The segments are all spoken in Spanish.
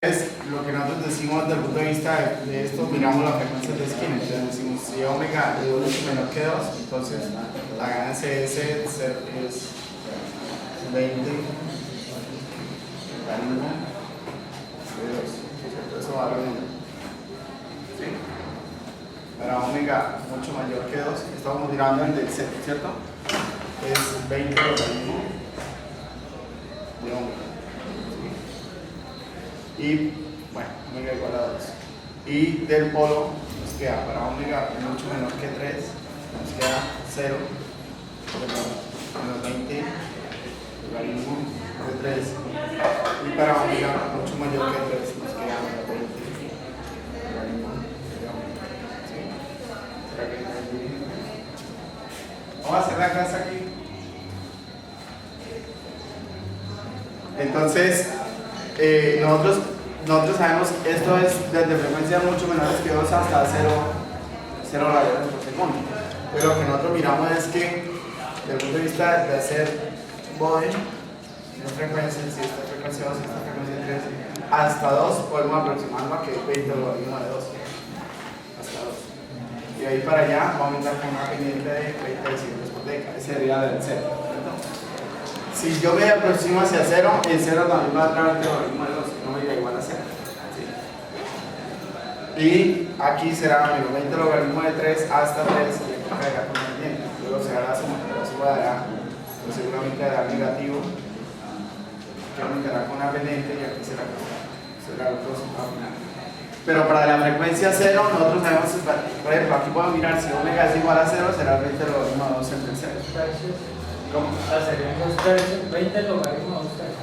Es lo que nosotros decimos desde el punto de vista de esto, miramos la frecuencia de esquina. Entonces decimos, si omega es menor que 2, entonces la ganancia de ese es 20 la misma de 2, ¿cierto? Eso vale 1. ¿Sí? Para omega mucho mayor que 2, estamos mirando el del Z, ¿cierto? Es 20 logaritmo de omega. Y bueno, omega igual a 2. Y del polo nos queda para omega mucho menor que 3, nos queda 0, menos 20 logaritmo de 3. Y para omega mucho mayor que 3 nos queda menos 20 logaritmo de omega. ¿Sí? Vamos a hacer la clase aquí. Entonces, nosotros sabemos que esto es desde frecuencias mucho menores que 2 hasta 0 radianes por segundo. Pero lo que nosotros miramos es que, desde el punto de vista de hacer bode, no frecuencias, si esta frecuencia 2, esta frecuencia 3, hasta 2 podemos aproximarnos a que es 20 logaritmo de 2. Hasta 2. Y ahí para allá vamos a aumentar con una pendiente de 20 decibelios por década. Ese sería del 0. Si yo me aproximo hacia 0, el 0 también va a traer el logaritmo de 2, no me llega igual a 0. ¿Sí? Y aquí será menos 20 logaritmo de 3 hasta 3, y aquí carga con el pendiente. Luego será la suma dará, pues seguramente dará negativo, que aumentará con la pendiente, y aquí será el próximo final. Pero para la frecuencia 0, nosotros sabemos, por ejemplo, aquí podemos mirar si omega es igual a 0, será el 20 logaritmo de 2 entre 0. ¿Cómo? Serían 2 tercios, 20 logaritmo 2 tercios.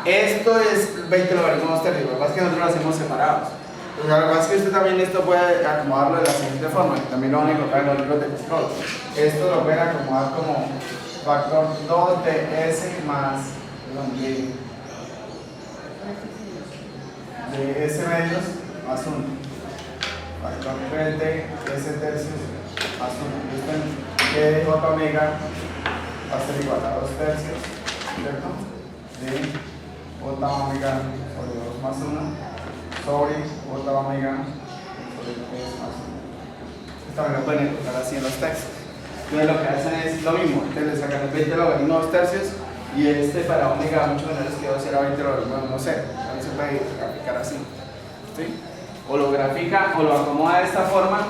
Esto es 20 logaritmo 2 tercios. Lo que pasa es que nosotros lo hacemos separados. Pero lo que pasa es que usted también esto puede acomodarlo de la siguiente forma, que también lo van a encontrar en los libros de control. Esto lo pueden acomodar como factor 2 de S más de S medios más 1. Factor 3 de S tercios más 1. Y de J omega va a ser igual a 2 tercios, ¿cierto? De J omega sobre 2 más 1 sobre J omega sobre 3 más 1. Esto también lo pueden encontrar así en los textos. Entonces lo que hacen es lo mismo, entonces le sacan el 20 logaritmo 2 tercios y este para omega mucho menores que 2 será 20 logaritmo de 1 sé. También se puede graficar así. ¿Sí? O lo grafica o lo acomoda de esta forma,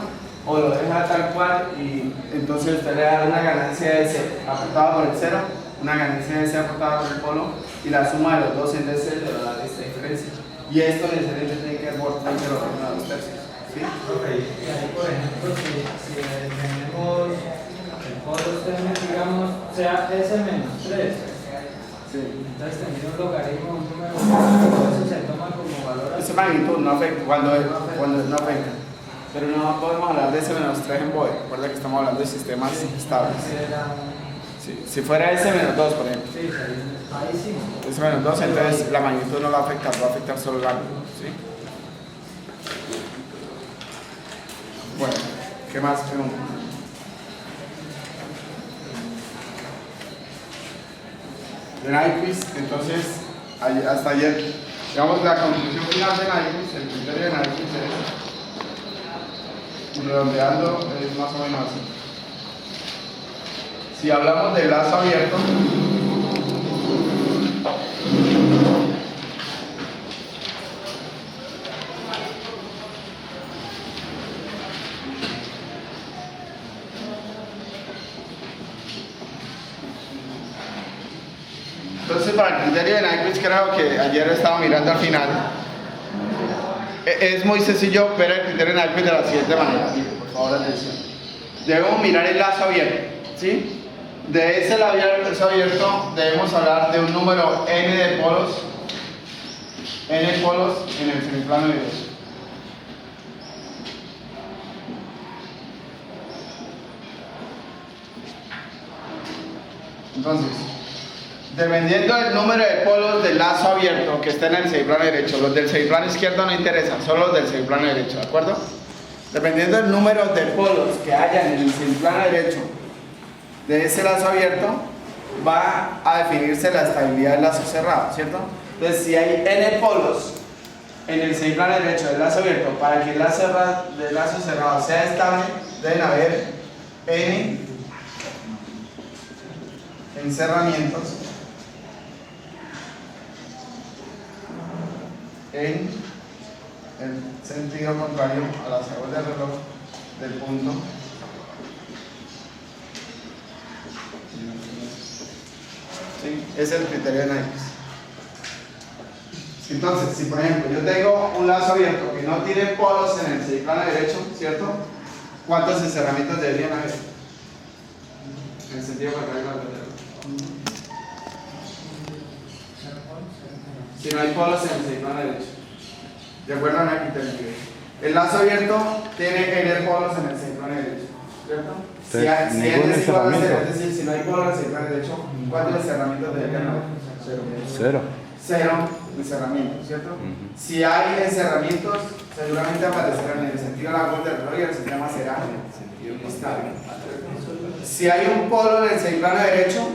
o lo deja tal cual y entonces usted le da una ganancia de S aportada por el 0, una ganancia de S aportada por el polo y la suma de los dos en DC le va a dar esta diferencia. Y esto necesariamente tiene que ser por 20 logaritmo de 2 tercios. ¿Sí? Ok, y ahí por ejemplo, si tenemos el polo digamos, sea S menos 3, Sí. entonces teniendo un logaritmo, un número, eso se toma como valor. Esa magnitud no afecta, cuando no afecta. Pero no podemos hablar de S-3 en BOE. Recuerda que estamos hablando de sistemas estables. Sí, si fuera S-2, por ejemplo. Sí, ahí sí. S-2, entonces la magnitud no va a afectar, va a afectar solo el ángulo. ¿Sí? Bueno, ¿qué más preguntas? De Nyquist, entonces, hasta ayer, digamos la conclusión final de Nyquist, el criterio de Nyquist es, redondeando, es más o menos así. Si hablamos de lazo abierto, entonces para el criterio de Nyquist, creo que ayer estaba mirando al final, es muy sencillo ver el criterio de Nyquist de la siguiente manera. Por favor, atención. Debemos mirar el lazo abierto, ¿sí? De ese lazo abierto debemos hablar de un número n de polos, n polos en el semiplano derecho. Entonces, dependiendo del número de polos del lazo abierto que esté en el semiplano derecho, los del semiplano izquierdo no interesan, solo los del semiplano derecho, ¿de acuerdo? Dependiendo del número de polos que haya en el semiplano derecho de ese lazo abierto, va a definirse la estabilidad del lazo cerrado, ¿cierto? Entonces, si hay n polos en el semiplano derecho del lazo abierto, para que el lazo cerrado sea estable, deben haber n encerramientos en el sentido contrario a las aguas del reloj del punto ¿sí? Es el criterio de Naipes. Entonces, si por ejemplo yo tengo un lazo abierto que no tiene polos en el semiplano derecho, ¿cierto? ¿Cuántos encerramientos deberían haber? En el sentido contrario al reloj. Si no hay polos en el semiplano derecho. ¿De acuerdo a la criterio? El lazo abierto tiene N polos en el semiplano derecho, ¿cierto? Si N es igual a 0, es decir, si no hay polos en el semiplano derecho, ¿cuántos encerramientos deberían haber? Cero encerramientos, ¿cierto? Si hay encerramientos, seguramente aparecerán en el sentido de la vuelta del reloj y el sistema será estable. Si hay un polo en el semiplano derecho,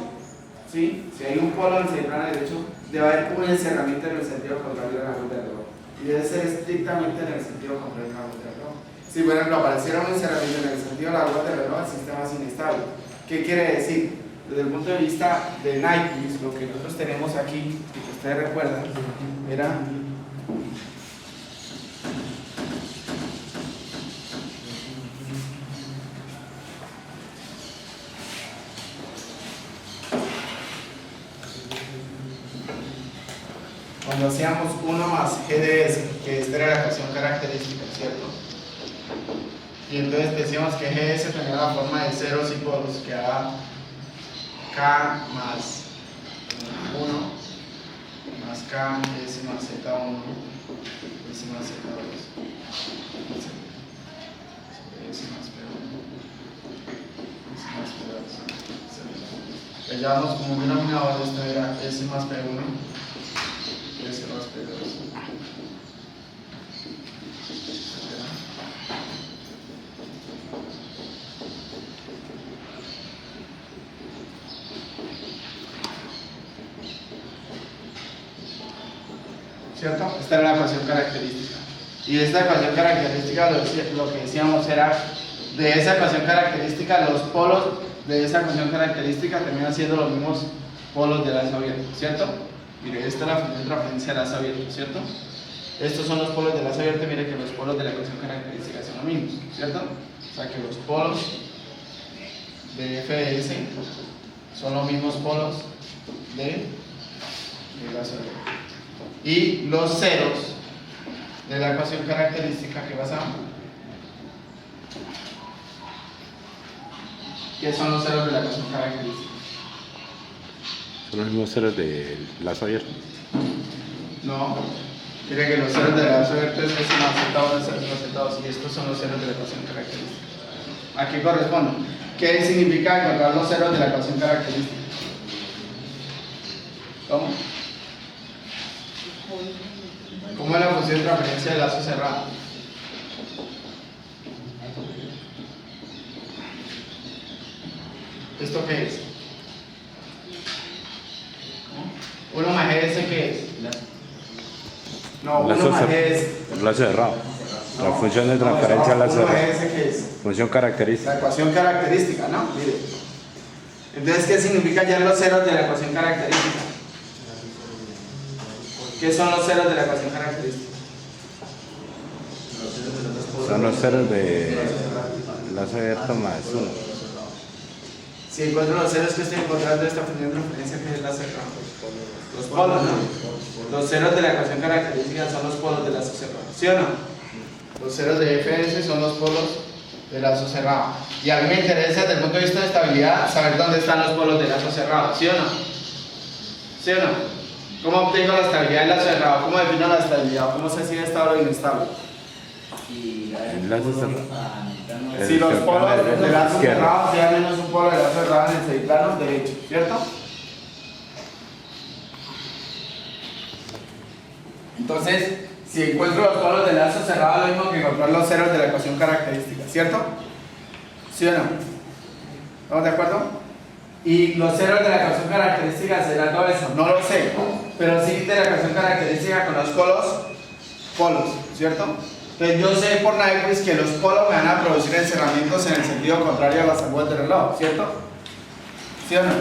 ¿sí? Si hay un polo en el semiplano derecho, debe haber un encerramiento en el sentido contrario de la vuelta del reloj. Y debe ser estrictamente en el sentido contrario de la vuelta del reloj. Si, por ejemplo, apareciera un encerramiento en el sentido de la vuelta del reloj, el sistema es inestable. ¿Qué quiere decir? Desde el punto de vista de Naipes, lo que nosotros tenemos aquí, que ustedes recuerdan, era cuando hacíamos 1 más GDS, que esta era la ecuación característica, ¿cierto? Y entonces decíamos que GS tenía la forma de ceros y polos, que era K más 1 más K S más Z1 S más Z2 S más P1 S más P2. Le llamamos como un denominador, esto era S más P1 S más P2. ¿Cierto? Esta era la ecuación característica. Y esta ecuación característica, lo que decíamos era, de esa ecuación característica, los polos de esa ecuación característica terminan siendo los mismos polos del lazo abierto, ¿cierto? Mire, esta es la función de referencia del lazo abierto, ¿cierto? Estos son los polos del lazo abierto, mire que los polos de la ecuación característica son los mismos, ¿cierto? O sea que los polos de f de s son los mismos polos del lazo abierto. Y los ceros de la ecuación característica que basamos, ¿qué son los ceros de la ecuación característica? Son los mismos ceros del lazo abierto. No, mire que los ceros del lazo abierto es S más Z1, S más Z2, y estos son los ceros de la ecuación característica. ¿A qué corresponden? ¿Qué significa encontrar los ceros de la ecuación característica? ¿Cómo? ¿Cómo es la función de referencia del lazo cerrado? ¿Esto qué es? 1 más GS, ¿qué es? No, 1 más GS. El lazo cerrado. La función de transferencia al lazo 1 más cerrado. GS, ¿qué es? Función característica. La ecuación característica, ¿no? Mire. Entonces, ¿qué significa ya los ceros de la ecuación característica? ¿Qué son los ceros de la ecuación característica? Son los ceros de lazo abierto más 1. Si encuentro los ceros que estoy encontrando de esta función de referencia, que es la cerrada. Los polos, ¿no? Los ceros de la ecuación característica son los polos del lazo cerrado, ¿sí o no? Los ceros de FS son los polos del lazo cerrado. Y a mí me interesa desde el punto de vista de estabilidad saber dónde están los polos del lazo cerrado, ¿sí o no? ¿Sí o no? ¿Cómo obtengo la estabilidad del lazo cerrado? ¿Cómo defino la estabilidad? ¿Cómo sé si es estable o inestable? El lazo cerrado. Si los polos del lazo cerrado sean menos un polo del lazo cerrado en el semiplano derecho, ¿cierto? Entonces, si encuentro los polos del lazo cerrado, es lo mismo que encontrar los ceros de la ecuación característica, ¿cierto? ¿Sí o no? ¿Estamos de acuerdo? Y los ceros de la ecuación característica serán todo eso, no lo sé, pero sí de la ecuación característica conozco los polos, ¿cierto? Entonces yo sé por Nyquist que los polos me van a producir encerramientos en el sentido contrario a las agujas del reloj, ¿cierto? ¿Sí o no?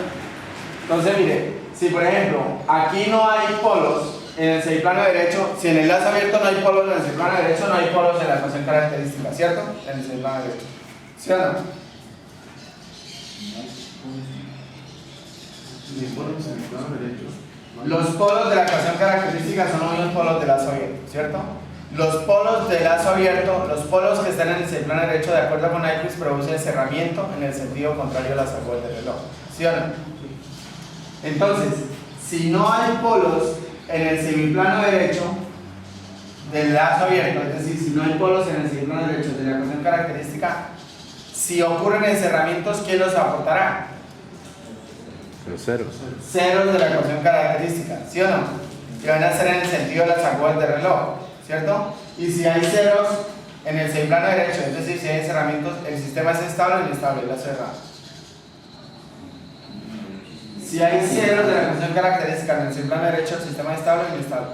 Entonces mire, si por ejemplo aquí no hay polos en el semiplano derecho, si en el lazo abierto no hay polos en el semiplano derecho, no hay polos en la ecuación característica, ¿cierto? En el semiplano derecho, ¿sí o no? Los polos de la ecuación característica son los mismos polos del lazo abierto, ¿cierto? Los polos del lazo abierto, los polos que están en el semiplano derecho, de acuerdo con Nyquist, producen cerramiento en el sentido contrario a las agujas del reloj, ¿sí o no? Entonces, si no hay polos en el semiplano derecho del lazo abierto, es decir, si no hay polos en el semiplano derecho de la ecuación característica, si ocurren encerramientos, ¿quién los aportará? Los ceros. Ceros de la ecuación característica, ¿sí o no? Que van a ser en el sentido de las agujas de reloj, ¿cierto? Y si hay ceros en el semiplano derecho, es decir, si hay encerramientos, el sistema es estable o inestable, el lazo cerrado. Si hay ceros de la ecuación característica en el semiplano derecho, el sistema es estable o inestable.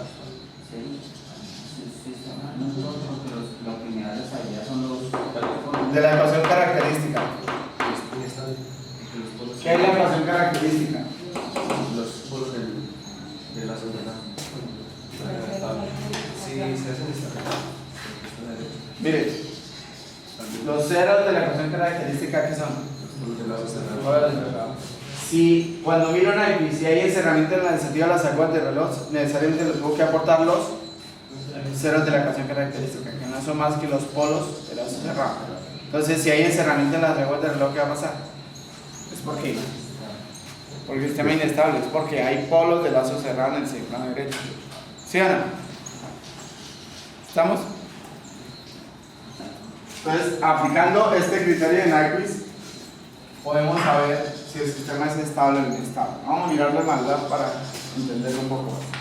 Los lineales allá son los De la ecuación característica. ¿Qué es la ecuación característica? Los polos de la sociedad. Sí, se hacen esta. Mire, los ceros de la ecuación característica, ¿qué son? Los de la sociedad. Polos del reloj. Si cuando miro Nyquist, si hay encerramiento en el sentido de las agujas de reloj, necesariamente les tengo que aportar los ceros de la ecuación característica, que no son más que los polos del lazo cerrado. Entonces, si hay encerramiento en las agujas de reloj, ¿qué va a pasar? Es porque el sistema es inestable, es porque hay polos de lazo cerrado en el semiplano derecho. ¿Sí o no? ¿Estamos? Entonces, aplicando este criterio de Nyquist, podemos saber si el sistema es estable o inestable. Vamos a mirarlo de maldad para entender un poco más.